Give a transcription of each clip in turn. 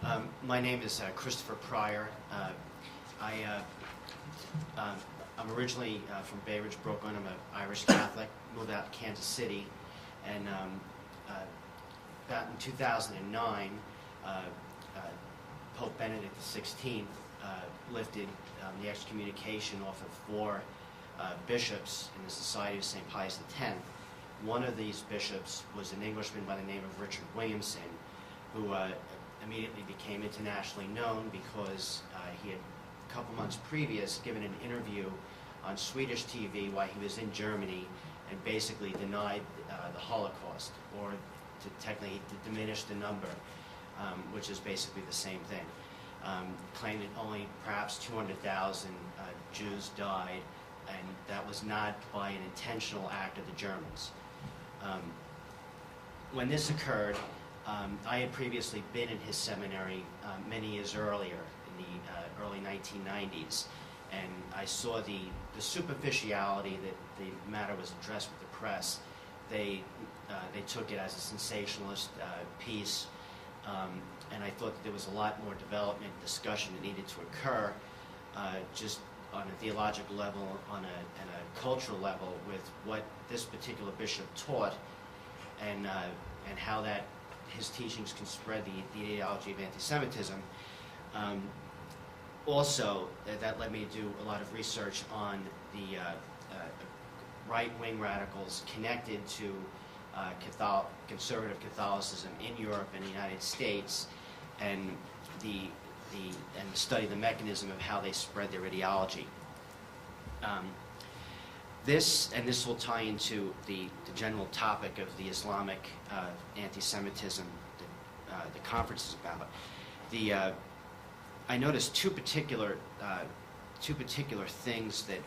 My name is Christopher Pryor. I'm originally from Bay Ridge, Brooklyn. I'm an Irish Catholic, moved out to Kansas City, and about in 2009, Pope Benedict XVI lifted the excommunication off of 4 bishops in the Society of St. Pius X. One of these bishops was an Englishman by the name of Richard Williamson, who immediately became internationally known because he had, a couple months previous, given an interview on Swedish TV while he was in Germany and basically denied the Holocaust, or technically to diminish the number, which is basically the same thing. Claimed that only perhaps 200,000 Jews died, and that was not by an intentional act of the Germans. When this occurred, I had previously been in his seminary many years earlier, in the early 1990s, and I saw the superficiality that the matter was addressed with the press. They took it as a sensationalist piece, and I thought that there was a lot more development, discussion that needed to occur, just on a theological level, and a cultural level, with what this particular bishop taught, and how that his teachings can spread the ideology of anti-Semitism. Also, that led me to do a lot of research on the right-wing radicals connected to conservative Catholicism in Europe and the United States, and study the mechanism of how they spread their ideology. This will tie into the general topic of the Islamic anti-Semitism that the conference is about. I noticed two particular things that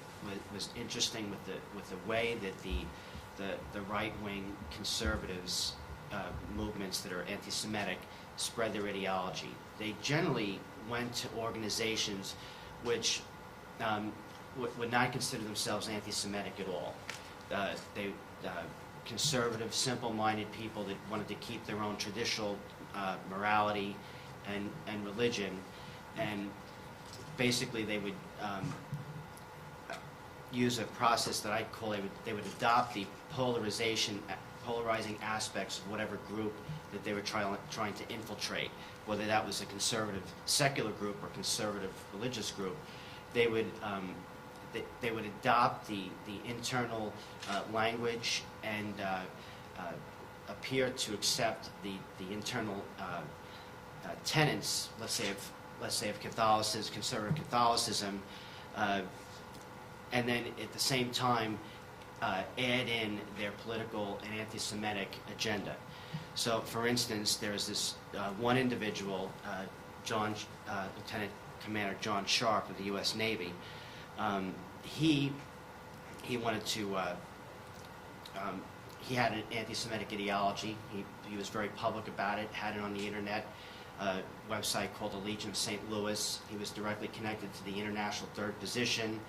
was interesting with the way that the right-wing conservatives movements that are anti-Semitic spread their ideology. They generally went to organizations which would not consider themselves anti-Semitic at all. Conservative, simple-minded people that wanted to keep their own traditional morality and religion, and basically they would use a process that I call they would adopt the polarizing aspects of whatever group that they were trying to infiltrate, whether that was a conservative secular group or conservative religious group. They would adopt the internal language and appear to accept the internal tenets, let's say of Catholicism, conservative Catholicism, and then at the same time add in their political and anti-Semitic agenda. So, for instance, there's this one individual, Lieutenant Commander John Sharp of the U.S. Navy. He wanted to. He had an anti-Semitic ideology. He was very public about it. Had it on the internet. A website called the Legion of St. Louis. He was directly connected to the International Third Position,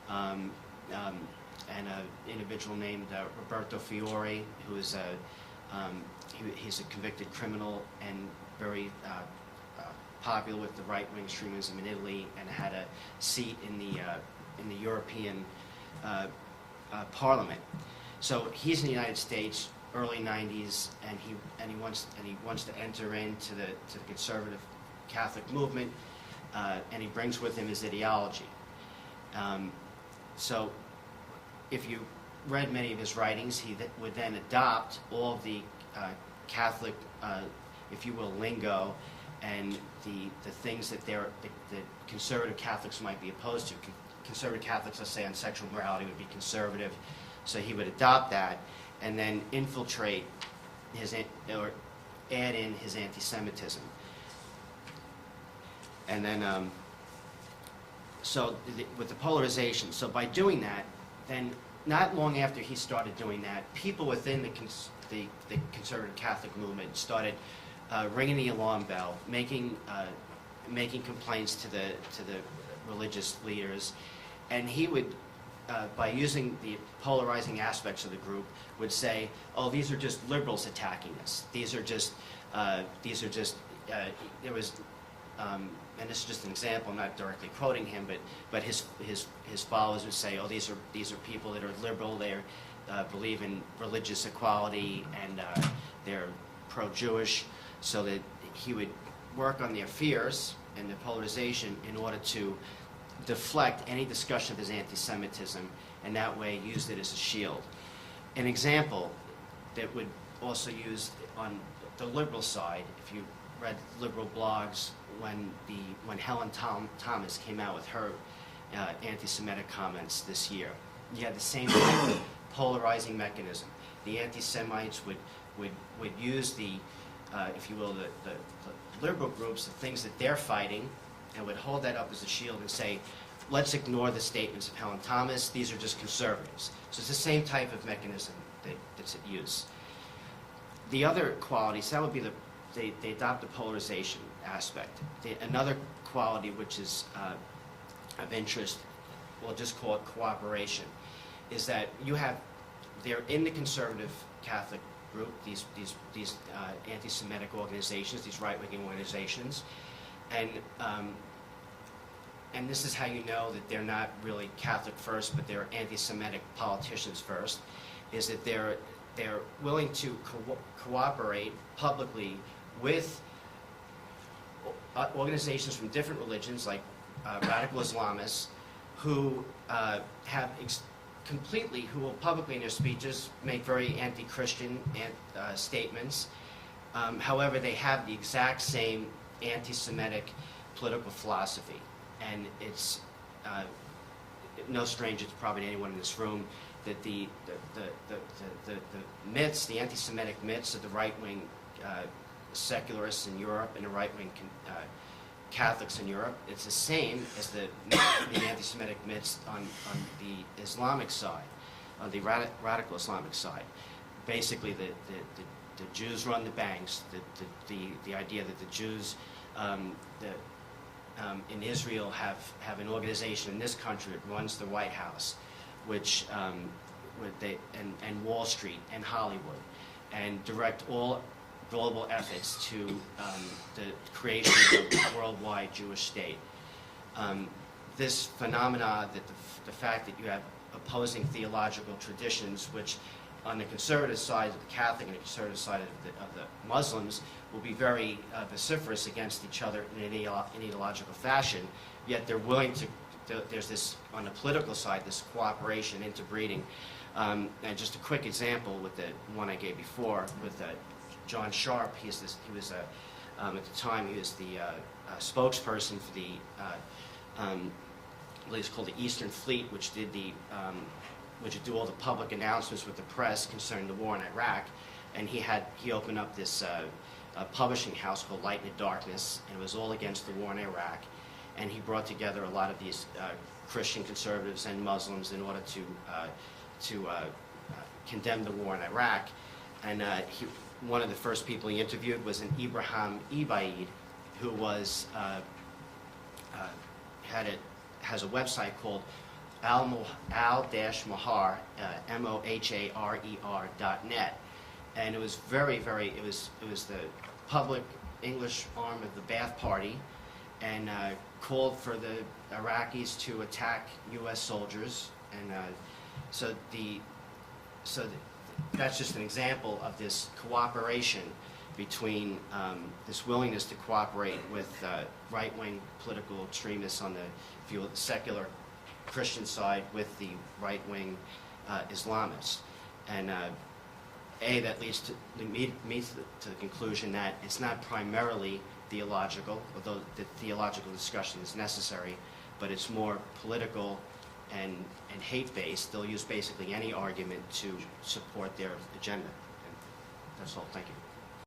and an individual named Roberto Fiore, who is he's a convicted criminal and very popular with the right-wing extremism in Italy, and had a seat in the European Parliament. So he's in the United States, early 90s, and he wants to enter into the conservative Catholic movement, and he brings with him his ideology. So if you read many of his writings, he would then adopt all of the Catholic, if you will, lingo, and the things that the conservative Catholics might be opposed to. Conservative Catholics, let's say, on sexual morality would be conservative, so he would adopt that and then infiltrate or add in his anti-Semitism. And then, with the polarization, so by doing that, then not long after he started doing that, people within the conservative Catholic movement started ringing the alarm bell, making complaints to the religious leaders, and he would, by using the polarizing aspects of the group, would say, "Oh, these are just liberals attacking us. These are just there was and this is just an example, I'm not directly quoting him, but his followers would say, oh, these are people that are liberal, they believe in religious equality, and they're pro-Jewish, so that he would work on their fears and the polarization in order to deflect any discussion of his anti-Semitism, and that way used it as a shield. An example that would also use on the liberal side, if you read liberal blogs when Helen Thomas came out with her anti-Semitic comments this year, you had the same type of polarizing mechanism. The anti-Semites would use the, if you will, the liberal groups, the things that they're fighting, and would hold that up as a shield and say, let's ignore the statements of Helen Thomas, these are just conservatives. So it's the same type of mechanism that's at use. The other qualities, that would be they adopt the polarization aspect. Another quality which is of interest, we'll just call it cooperation, is that they're in the conservative Catholic group, these anti-Semitic organizations, these right-wing organizations, and this is how you know that they're not really Catholic first, but they're anti-Semitic politicians first, is that they're willing to cooperate publicly with organizations from different religions, like radical Islamists, who who will publicly in their speeches make very anti-Christian statements. However, they have the exact same anti-Semitic political philosophy, and it's no stranger to probably anyone in this room that the myths, the anti-Semitic myths of the right-wing secularists in Europe and the right-wing Catholics in Europe, it's the same as the anti-Semitic myths on the Islamic side, on the radical Islamic side. Basically, the Jews run the banks, the idea that the Jews in Israel have an organization in this country that runs the White House, which and Wall Street and Hollywood, and direct all global efforts to the creation of a worldwide Jewish state. This phenomena, that the fact that you have opposing theological traditions, which on the conservative side of the Catholic and the conservative side of the Muslims will be very vociferous against each other in an ideological fashion, yet they're willing to, there's this, on the political side, this cooperation, interbreeding. And just a quick example with the one I gave before, with John Sharp. He was at the time, he was the spokesperson for the, what is called the Eastern Fleet, which did which would do all the public announcements with the press concerning the war in Iraq. And he opened up this publishing house called Light in the Darkness, and it was all against the war in Iraq. And he brought together a lot of these Christian conservatives and Muslims in order to condemn the war in Iraq. And one of the first people he interviewed was an Ibrahim Ebaid, who was has a website called al-Mahar, MOHARER.net, and it was it was the public English arm of the Ba'ath Party, and called for the Iraqis to attack U.S. soldiers, and that's just an example of this cooperation between this willingness to cooperate with right-wing political extremists on the secular Christian side with the right-wing Islamists. And that leads to the conclusion that it's not primarily theological, although the theological discussion is necessary, but it's more political and hate-based. They'll use basically any argument to support their agenda. And that's all. Thank you.